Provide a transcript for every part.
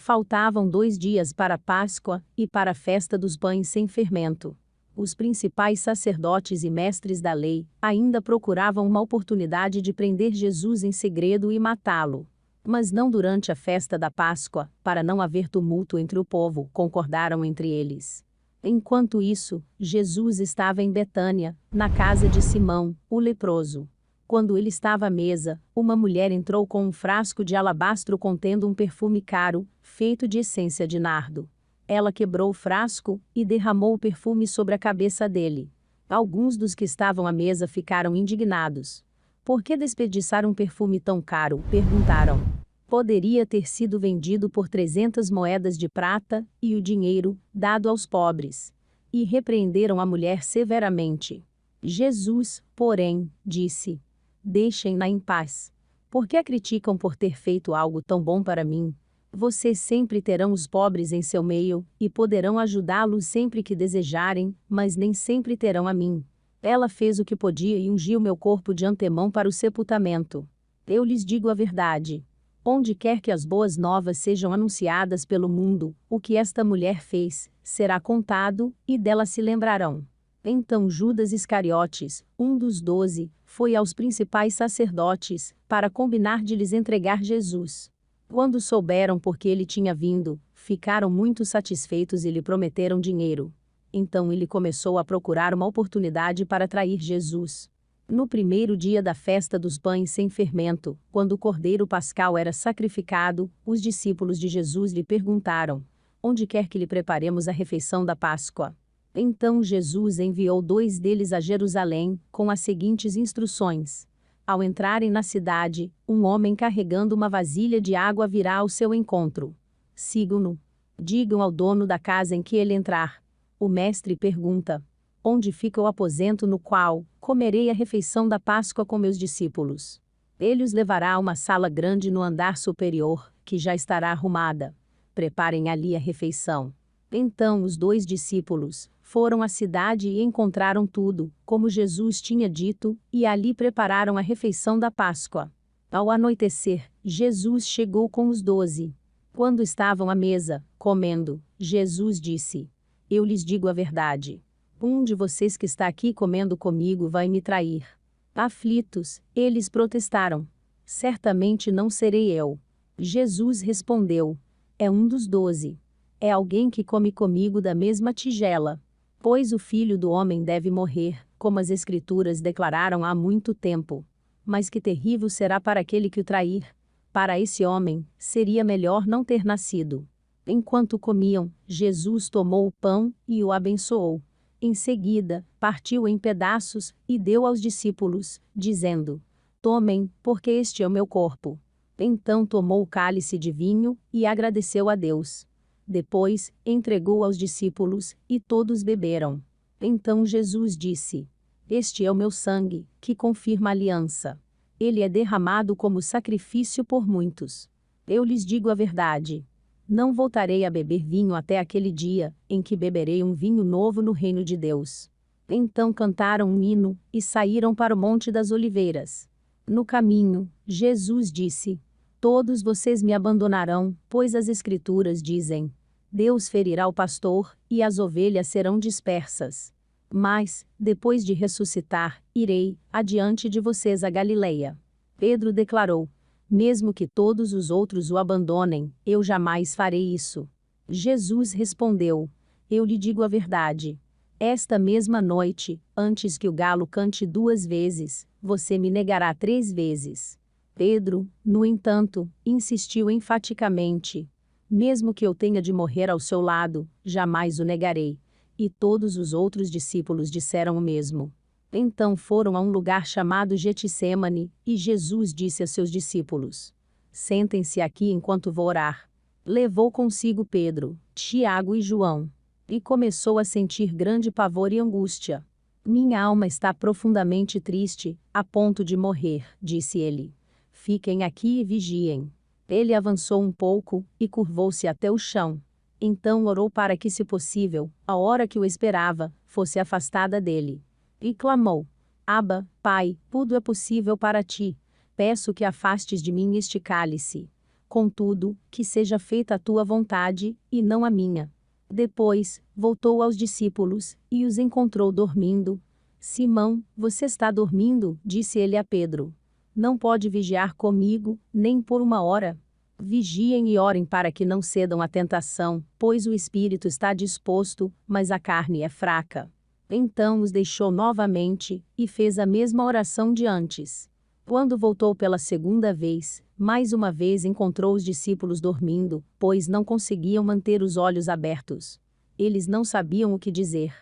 Faltavam 2 dias para a Páscoa e para a festa dos pães sem fermento. Os principais sacerdotes e mestres da lei ainda procuravam uma oportunidade de prender Jesus em segredo e matá-lo. Mas não durante a festa da Páscoa, para não haver tumulto entre o povo, concordaram entre eles. Enquanto isso, Jesus estava em Betânia, na casa de Simão, o leproso. Quando ele estava à mesa, uma mulher entrou com um frasco de alabastro contendo um perfume caro, feito de essência de nardo. Ela quebrou o frasco e derramou o perfume sobre a cabeça dele. Alguns dos que estavam à mesa ficaram indignados. Por que desperdiçar um perfume tão caro? Perguntaram. Poderia ter sido vendido por 300 moedas de prata e o dinheiro dado aos pobres. E repreenderam a mulher severamente. Jesus, porém, disse: deixem-na em paz. Por que a criticam por ter feito algo tão bom para mim? Vocês sempre terão os pobres em seu meio, e poderão ajudá-los sempre que desejarem, mas nem sempre terão a mim. Ela fez o que podia e ungiu meu corpo de antemão para o sepultamento. Eu lhes digo a verdade. Onde quer que as boas novas sejam anunciadas pelo mundo, o que esta mulher fez, será contado, e dela se lembrarão. Então Judas Iscariotes, um dos 12, foi aos principais sacerdotes, para combinar de lhes entregar Jesus. Quando souberam por que ele tinha vindo, ficaram muito satisfeitos e lhe prometeram dinheiro. Então ele começou a procurar uma oportunidade para trair Jesus. No primeiro dia da festa dos pães sem fermento, quando o cordeiro pascal era sacrificado, os discípulos de Jesus lhe perguntaram: onde quer que lhe preparemos a refeição da Páscoa? Então Jesus enviou 2 deles a Jerusalém, com as seguintes instruções. Ao entrarem na cidade, um homem carregando uma vasilha de água virá ao seu encontro. Sigam-no. Digam ao dono da casa em que ele entrar. O mestre pergunta: onde fica o aposento no qual comerei a refeição da Páscoa com meus discípulos? Ele os levará a uma sala grande no andar superior, que já estará arrumada. Preparem ali a refeição. Então os 2 discípulos foram à cidade e encontraram tudo, como Jesus tinha dito, e ali prepararam a refeição da Páscoa. Ao anoitecer, Jesus chegou com os 12. Quando estavam à mesa, comendo, Jesus disse: eu lhes digo a verdade. Um de vocês que está aqui comendo comigo vai me trair. Aflitos, eles protestaram: certamente não serei eu. Jesus respondeu: é um dos 12. É alguém que come comigo da mesma tigela. Pois o Filho do Homem deve morrer, como as Escrituras declararam há muito tempo. Mas que terrível será para aquele que o trair. Para esse homem, seria melhor não ter nascido. Enquanto comiam, Jesus tomou o pão e o abençoou. Em seguida, partiu em pedaços e deu aos discípulos, dizendo: tomem, porque este é o meu corpo. Então tomou o cálice de vinho e agradeceu a Deus. Depois, entregou aos discípulos, e todos beberam. Então Jesus disse: este é o meu sangue, que confirma a aliança. Ele é derramado como sacrifício por muitos. Eu lhes digo a verdade. Não voltarei a beber vinho até aquele dia, em que beberei um vinho novo no reino de Deus. Então cantaram um hino, e saíram para o Monte das Oliveiras. No caminho, Jesus disse: todos vocês me abandonarão, pois as Escrituras dizem: Deus ferirá o pastor, e as ovelhas serão dispersas. Mas, depois de ressuscitar, irei adiante de vocês a Galileia. Pedro declarou: mesmo que todos os outros o abandonem, eu jamais farei isso. Jesus respondeu: eu lhe digo a verdade. Esta mesma noite, antes que o galo cante 2 vezes, você me negará 3 vezes. Pedro, no entanto, insistiu enfaticamente: mesmo que eu tenha de morrer ao seu lado, jamais o negarei. E todos os outros discípulos disseram o mesmo. Então foram a um lugar chamado Getsêmani, e Jesus disse a seus discípulos: sentem-se aqui enquanto vou orar. Levou consigo Pedro, Tiago e João. E começou a sentir grande pavor e angústia. Minha alma está profundamente triste, a ponto de morrer, disse ele. Fiquem aqui e vigiem. Ele avançou um pouco, e curvou-se até o chão. Então orou para que, se possível, a hora que o esperava, fosse afastada dele. E clamou: Abba, Pai, tudo é possível para ti. Peço que afastes de mim este cálice. Contudo, que seja feita a tua vontade, e não a minha. Depois, voltou aos discípulos, e os encontrou dormindo. Simão, você está dormindo? Disse ele a Pedro. Não pode vigiar comigo, nem por uma hora. Vigiem e orem para que não cedam à tentação, pois o espírito está disposto, mas a carne é fraca. Então os deixou novamente, e fez a mesma oração de antes. Quando voltou pela segunda vez, mais uma vez encontrou os discípulos dormindo, pois não conseguiam manter os olhos abertos. Eles não sabiam o que dizer.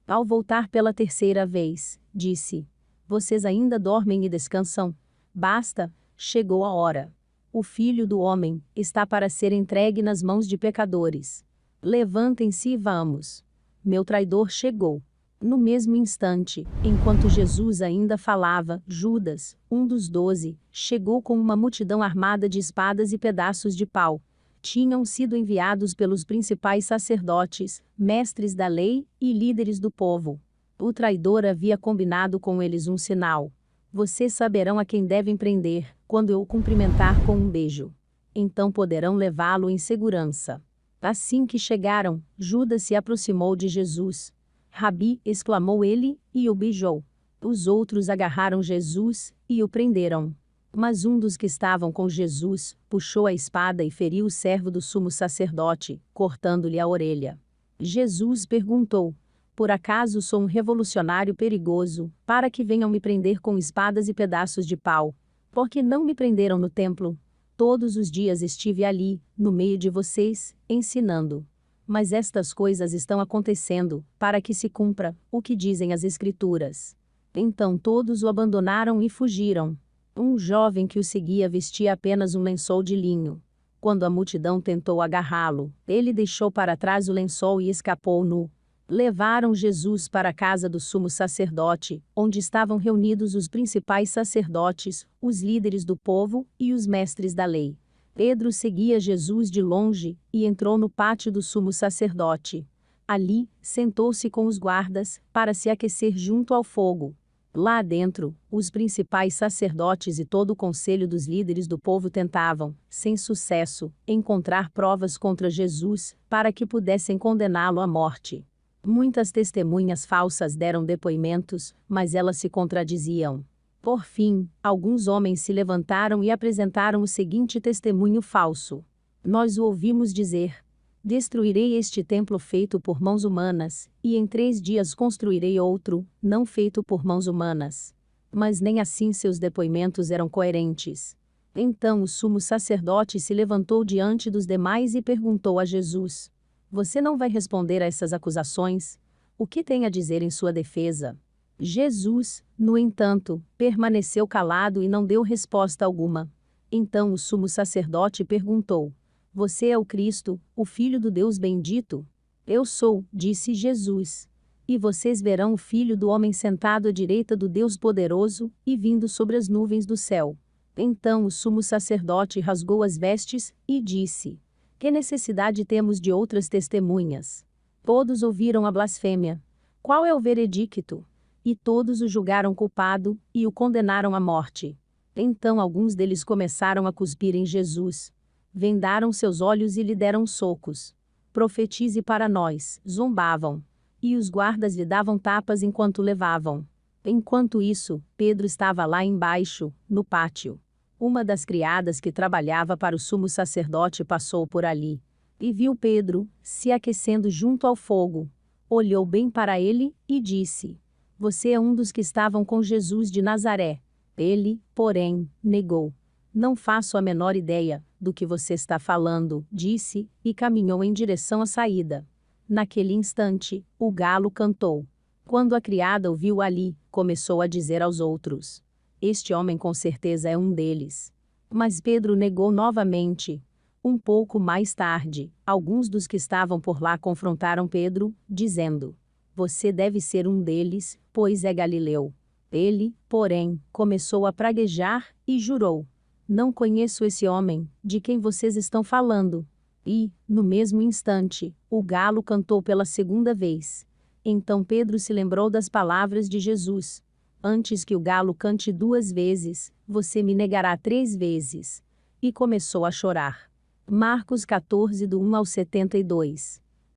Ao voltar pela terceira vez, disse: Vocês ainda dormem e descansam? Basta, chegou a hora. O Filho do Homem está para ser entregue nas mãos de pecadores. Levantem-se e vamos. Meu traidor chegou. No mesmo instante, enquanto Jesus ainda falava, Judas, um dos 12, chegou com uma multidão armada de espadas e pedaços de pau. Tinham sido enviados pelos principais sacerdotes, mestres da lei e líderes do povo. O traidor havia combinado com eles um sinal. Vocês saberão a quem devem prender, quando eu o cumprimentar com um beijo. Então poderão levá-lo em segurança. Assim que chegaram, Judas se aproximou de Jesus. Rabi, exclamou ele, e o beijou. Os outros agarraram Jesus, e o prenderam. Mas um dos que estavam com Jesus, puxou a espada e feriu o servo do sumo sacerdote, cortando-lhe a orelha. Jesus perguntou: Por acaso sou um revolucionário perigoso, para que venham me prender com espadas e pedaços de pau? Por que não me prenderam no templo? Todos os dias estive ali, no meio de vocês, ensinando. Mas estas coisas estão acontecendo, para que se cumpra o que dizem as Escrituras. Então todos o abandonaram e fugiram. Um jovem que o seguia vestia apenas um lençol de linho. Quando a multidão tentou agarrá-lo, ele deixou para trás o lençol e escapou nu. Levaram Jesus para a casa do sumo sacerdote, onde estavam reunidos os principais sacerdotes, os líderes do povo e os mestres da lei. Pedro seguia Jesus de longe, e entrou no pátio do sumo sacerdote. Ali, sentou-se com os guardas, para se aquecer junto ao fogo. Lá dentro, os principais sacerdotes e todo o conselho dos líderes do povo tentavam, sem sucesso, encontrar provas contra Jesus, para que pudessem condená-lo à morte. Muitas testemunhas falsas deram depoimentos, mas elas se contradiziam. Por fim, alguns homens se levantaram e apresentaram o seguinte testemunho falso. Nós o ouvimos dizer: Destruirei este templo feito por mãos humanas, e em 3 dias construirei outro, não feito por mãos humanas. Mas nem assim seus depoimentos eram coerentes. Então o sumo sacerdote se levantou diante dos demais e perguntou a Jesus: Você não vai responder a essas acusações? O que tem a dizer em sua defesa? Jesus, no entanto, permaneceu calado e não deu resposta alguma. Então o sumo sacerdote perguntou: Você é o Cristo, o Filho do Deus bendito? Eu sou, disse Jesus. E vocês verão o Filho do Homem sentado à direita do Deus poderoso, e vindo sobre as nuvens do céu. Então o sumo sacerdote rasgou as vestes, e disse: Que necessidade temos de outras testemunhas? Todos ouviram a blasfêmia. Qual é o veredicto? E todos o julgaram culpado, e o condenaram à morte. Então alguns deles começaram a cuspir em Jesus. Vendaram seus olhos e lhe deram socos. Profetize para nós, zombavam. E os guardas lhe davam tapas enquanto levavam. Enquanto isso, Pedro estava lá embaixo, no pátio. Uma das criadas que trabalhava para o sumo sacerdote passou por ali. E viu Pedro, se aquecendo junto ao fogo. Olhou bem para ele, e disse: Você é um dos que estavam com Jesus de Nazaré. Ele, porém, negou. Não faço a menor ideia do que você está falando, disse, e caminhou em direção à saída. Naquele instante, o galo cantou. Quando a criada o viu ali, começou a dizer aos outros: Este homem com certeza é um deles. Mas Pedro negou novamente. Um pouco mais tarde, alguns dos que estavam por lá confrontaram Pedro, dizendo: Você deve ser um deles, pois é galileu. Ele, porém, começou a praguejar e jurou: Não conheço esse homem, de quem vocês estão falando. E, no mesmo instante, o galo cantou pela segunda vez. Então Pedro se lembrou das palavras de Jesus: Antes que o galo cante 2 vezes, você me negará 3 vezes. e começou a chorar. Marcos 14, do 1 ao 72.